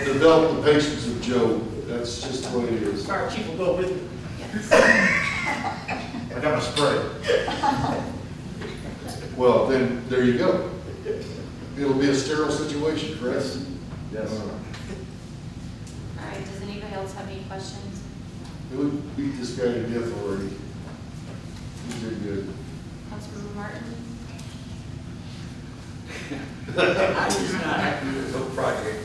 develop the patience of Joe. That's just the way it is. Fire chief will go with me. I got my spray. Well, then, there you go. It'll be a sterile situation, correct? Yes. All right, does anybody else have any questions? We beat this guy to death already. He did good. Councilmember Martin? I'm just not happy with this whole project.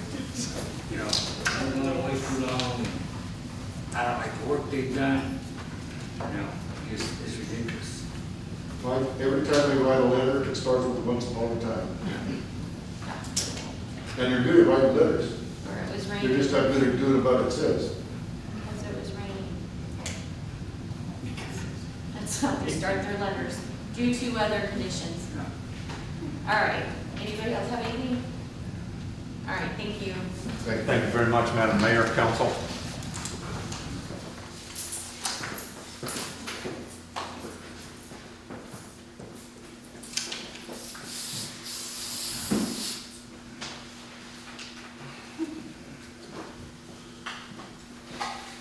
You know, it's going way too long. I don't like the work they've done. You know, it's ridiculous. Like, every time they write a letter, it starts with once upon a time. And they're good at writing letters. Or it was They're raining? just not good at doing about what it says. Because it was raining. That's how they start their letters, due to weather conditions. All right, anybody else have anything? All right, thank you. Thank you very much, Madam Mayor, Council.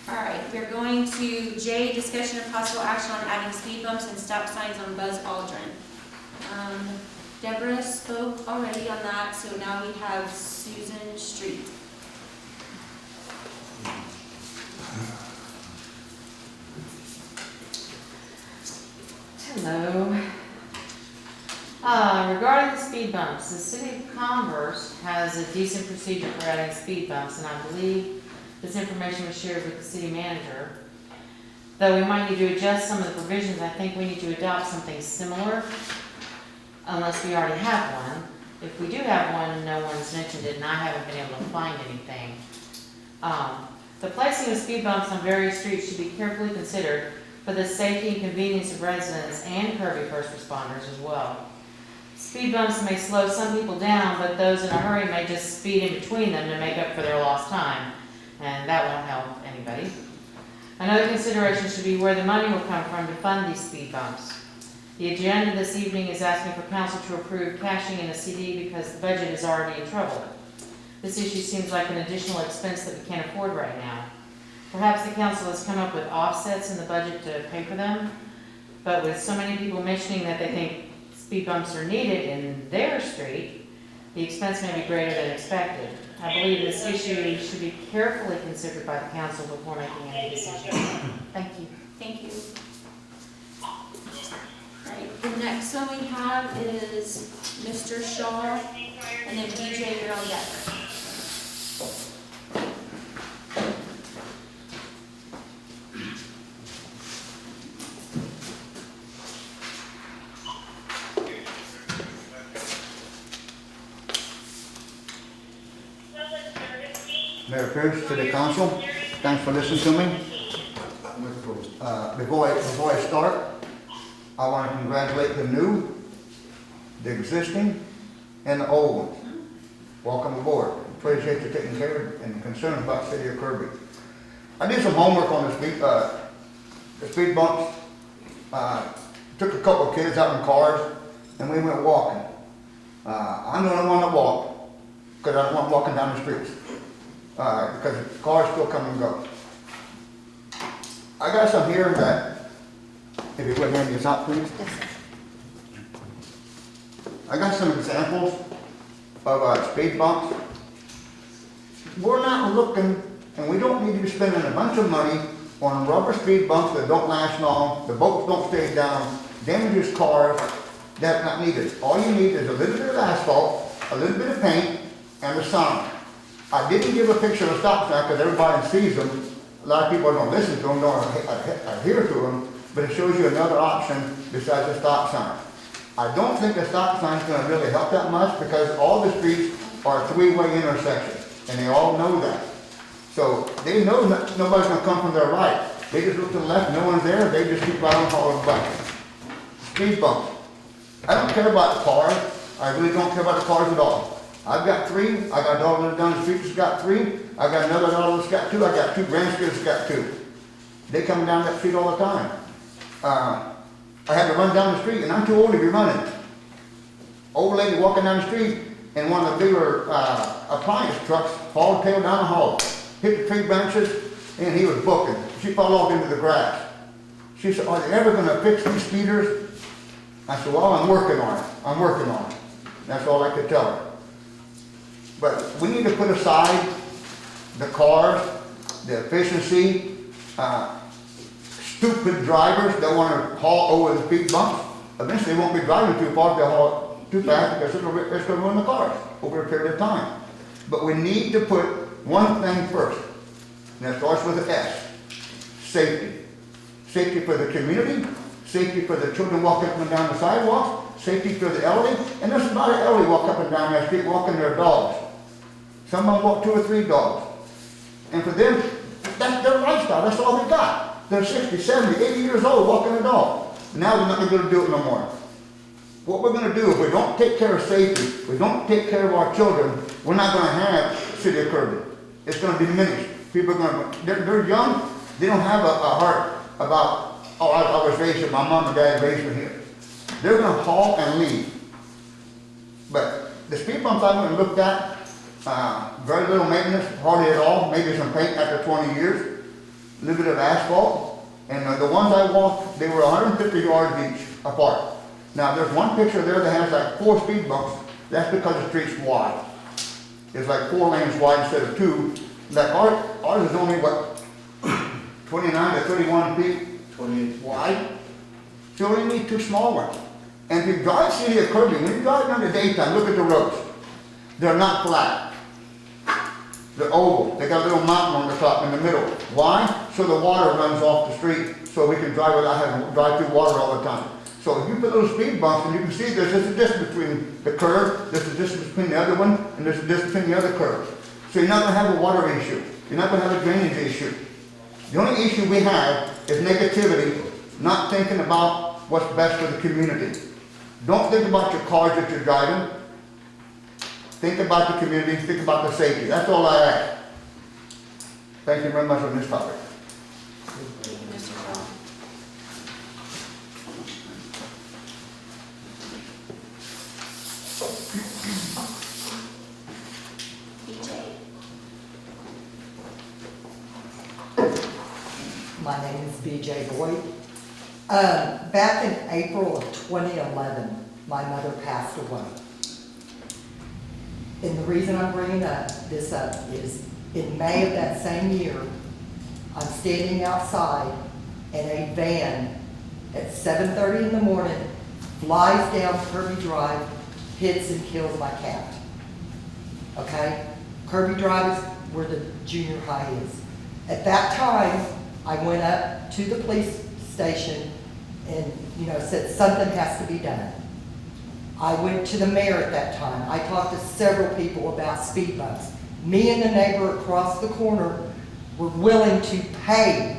All right, we're going to J, discussion of possible action on adding speed bumps and stop signs on Buzz Aldrin. Deborah spoke already on that, so now we have Susan Street. Hello. Regarding the speed bumps, the City of Converse has a decent procedure for adding speed bumps, and I believe this information was shared with the city manager. Though we might need to adjust some of the provisions, I think we need to adopt something similar, unless we already have one. If we do have one, no one's mentioned it, and I haven't been able to find anything. The placing of speed bumps on various streets should be carefully considered for the safety and convenience of residents and Kirby first responders as well. Speed bumps may slow some people down, but those in a hurry may just speed in between them to make up for their lost time, and that won't help anybody. Another consideration should be where the money will come from to fund these speed bumps. The agenda this evening is asking for council to approve cashing in a CD because the budget is already in trouble. This issue seems like an additional expense that we can't afford right now. Perhaps the council has come up with offsets in the budget to pay for them, but with so many people mentioning that they think speed bumps are needed in their street, the expense may be greater than expected. I believe this issue should be carefully considered by the council before making any decision. Thank you. Thank you. All right, the next one we have is Mr. Shaw, and then DJ, you're on deck. Mayor Pierce, City Council, thanks for listening to me. Before I start, I want to congratulate the new, the existing, and the old ones. Welcome aboard. Appreciate you taking care and concerned about the city of Kirby. I did some homework on the speed bumps. Took a couple of kids out in cars, and we went walking. I'm the only one that walked, because I don't want walking down the streets. Because cars still come and go. I got some here that, if you would hand these out, please. I got some examples of speed bumps. We're not looking, and we don't need to be spending a bunch of money on rubber speed bumps that don't last long, the bolts don't stay down, damages cars. That's not needed. All you need is a little bit of asphalt, a little bit of paint, and a sign. I didn't give a picture of a stop sign because everybody sees them. A lot of people don't listen to them, don't adhere to them, but it shows you another option besides a stop sign. I don't think a stop sign is going to really help that much because all the streets are three-way intersections, and they all know that. So they know that nobody's going to come from their right. They just look to the left, no one's there, they just keep right on following back. Speed bumps. I don't care about the cars. I really don't care about the cars at all. I've got three. I got a daughter that down the street that's got three. I got another daughter that's got two. I got two grandkids that's got two. They come down that street all the time. I had to run down the street, and I'm too old to be running. Old lady walking down the street in one of the bigger appliance trucks fall tail down the hall, hit the tree branches, and he was booking. She fell off into the grass. She said, "Are they ever gonna fix these speeders?" I said, "Well, I'm working on it. I'm working on it." That's all I could tell her. But we need to put aside the cars, the efficiency, stupid drivers that wanna haul over the speed bumps. Eventually, they won't be driving too far if they haul too fast because it's gonna ruin the cars over a period of time. But we need to put one thing first, and that starts with an S, safety. Safety for the community, safety for the children walking up and down the sidewalk, safety for the elderly, and there's a lot of elderly walk up and down that street walking their dogs. Some of them walk 2 or 3 dogs. And for them, that's their lifestyle, that's all they got. They're 60, 70, 80 years old walking a dog. Now they're not gonna do it no more. What we're gonna do, if we don't take care of safety, if we don't take care of our children, we're not gonna have City of Kirby. It's gonna be diminished. People are gonna, they're young, they don't have a heart about, oh, I was raised here, my mom and dad raised me here. They're gonna haul and leave. But the speed bumps I went and looked at, very little maintenance, hardly at all, maybe some paint after 20 years, a little bit of asphalt, and the ones I walked, they were 150 yards each apart. Now, there's one picture there that has like 4 speed bumps, that's because the street's wide. It's like 4 lanes wide instead of 2. Like ours is only, what, 29 to 31 feet 28. wide? So you only need 2 small ones. And if you drive City of Kirby, when you drive during the daytime, look at the roads. They're not flat. They're oval. They got a little mountain on the top in the middle. Why? So the water runs off the street, so we can drive without having to drive through water all the time. So if you put little speed bumps, and you can see there's a distance between the curve, there's a distance between the other one, and there's a distance between the other curves. So you're not going to have a water issue. You're not going to have a drainage issue. The only issue we have is negativity, not thinking about what's best for the community. Don't think about your cars that you're driving. Think about the community, think about the safety. That's all I ask. Thank you very much on this topic. Thank you, Mr. Shaw. BJ. My name is B.J. Boyd. Back in April of 2011, my mother passed away. And the reason I'm bringing this up is in May of that same year, I'm standing outside and a van at 7:30 in the morning flies down Kirby Drive, hits and kills my cat. Okay? Kirby Drive is where the junior high is. At that time, I went up to the police station and, said something has to be done. I went to the mayor at that time. I talked to several people about speed bumps. Me and the neighbor across the corner were willing to pay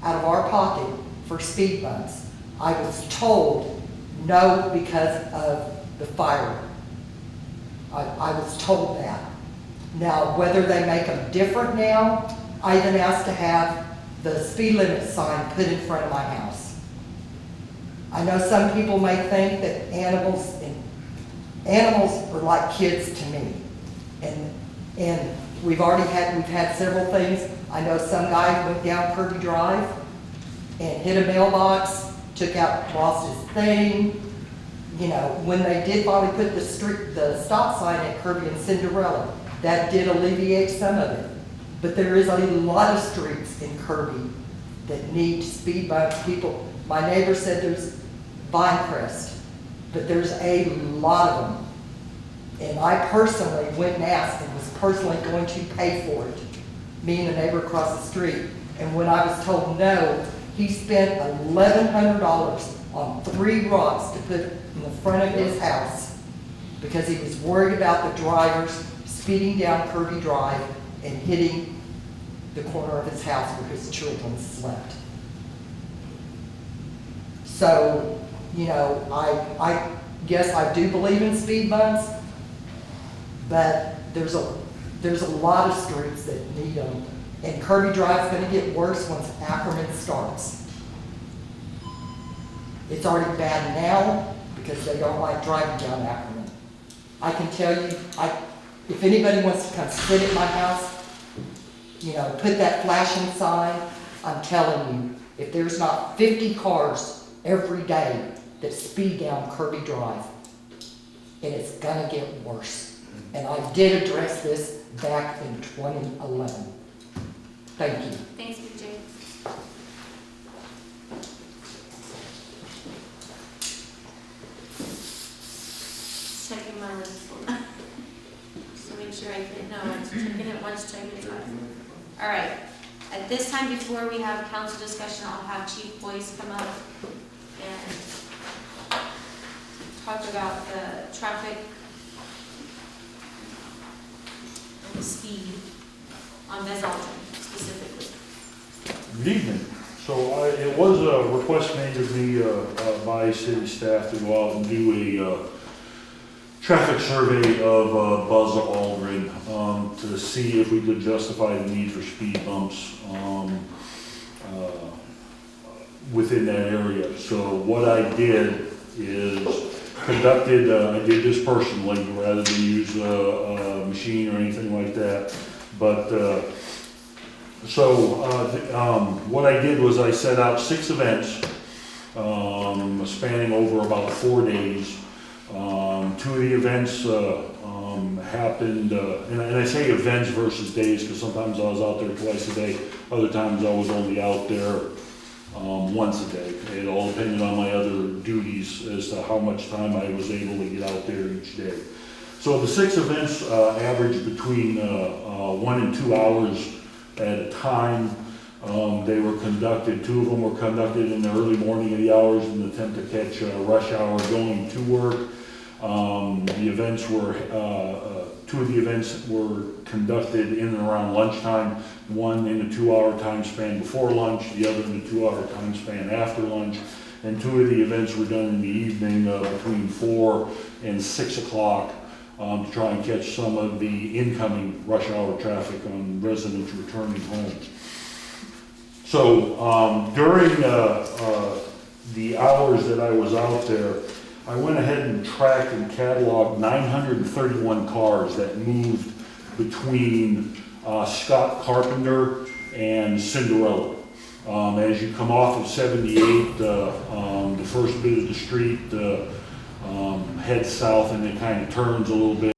out of our pocket for speed bumps. I was told no because of the fire. I was told that. Now, whether they make them different now, I even asked to have the speed limit sign put in front of my house. I know some people may think that animals are like kids to me. And we've had several things. I know some guy went down Kirby Drive and hit a mailbox, lost his thing. When they did finally put the stop sign at Kirby and Cinderella, that did alleviate some of it. But there is a lot of streets in Kirby that need speed bumps. My neighbor said there's Vinecrest, but there's a lot of them. And I personally went and asked and was personally going to pay for it, me and the neighbor across the street. And when I was told no, he spent $1,100 on 3 rocks to put in the front of his house because he was worried about the drivers speeding down Kirby Drive and hitting the corner of his house where his children slept. So, I guess I do believe in speed bumps, but there's a lot of streets that need them. And Kirby Drive's gonna get worse once Ackerman starts. It's already bad now because they don't like driving down Ackerman. I can tell you, if anybody wants to come sit at my house, you know, put that flashing sign, I'm telling you, if there's not 50 cars every day that speed down Kirby Drive, and it's gonna get worse. And I did address this back in 2011. Thank you. Thanks, BJ. Checking my list. Just to make sure I get, no, I'm checking it once, checking it twice. All right, at this time, before we have council discussion, I'll have Chief Boyce come up and talk about the traffic and the speed on Ves Aldrin specifically. Good evening. So it was a request made of me by city staff to go out and do a traffic survey of Buzz Aldrin to see if we could justify the need for speed bumps within that area. So what I did is conducted, I did this personally rather than use a machine or anything like that. But what I did was I set out 6 events spanning over about 4 days. 2 of the events happened, and I say events versus days because sometimes I was out there twice a day, other times I was only out there once a day. It all depended on my other duties as to how much time I was able to get out there each day. So the 6 events averaged between 1 and 2 hours at a time. They were conducted, 2 of them were conducted in the early morning of the hours in an attempt to catch rush hour going to work. The events were, 2 of the events were conducted in and around lunchtime, one in a 2-hour time span before lunch, the other in a 2-hour time span after lunch. And 2 of the events were done in the evening between 4 and 6 o'clock to try and catch some of the incoming rush hour traffic on residents returning home. So during the hours that I was out there, I went ahead and tracked and cataloged 931 cars that moved between Scott Carpenter and Cinderella. As you come off of 78, the first bit of the street heads south and it kind of turns a little bit.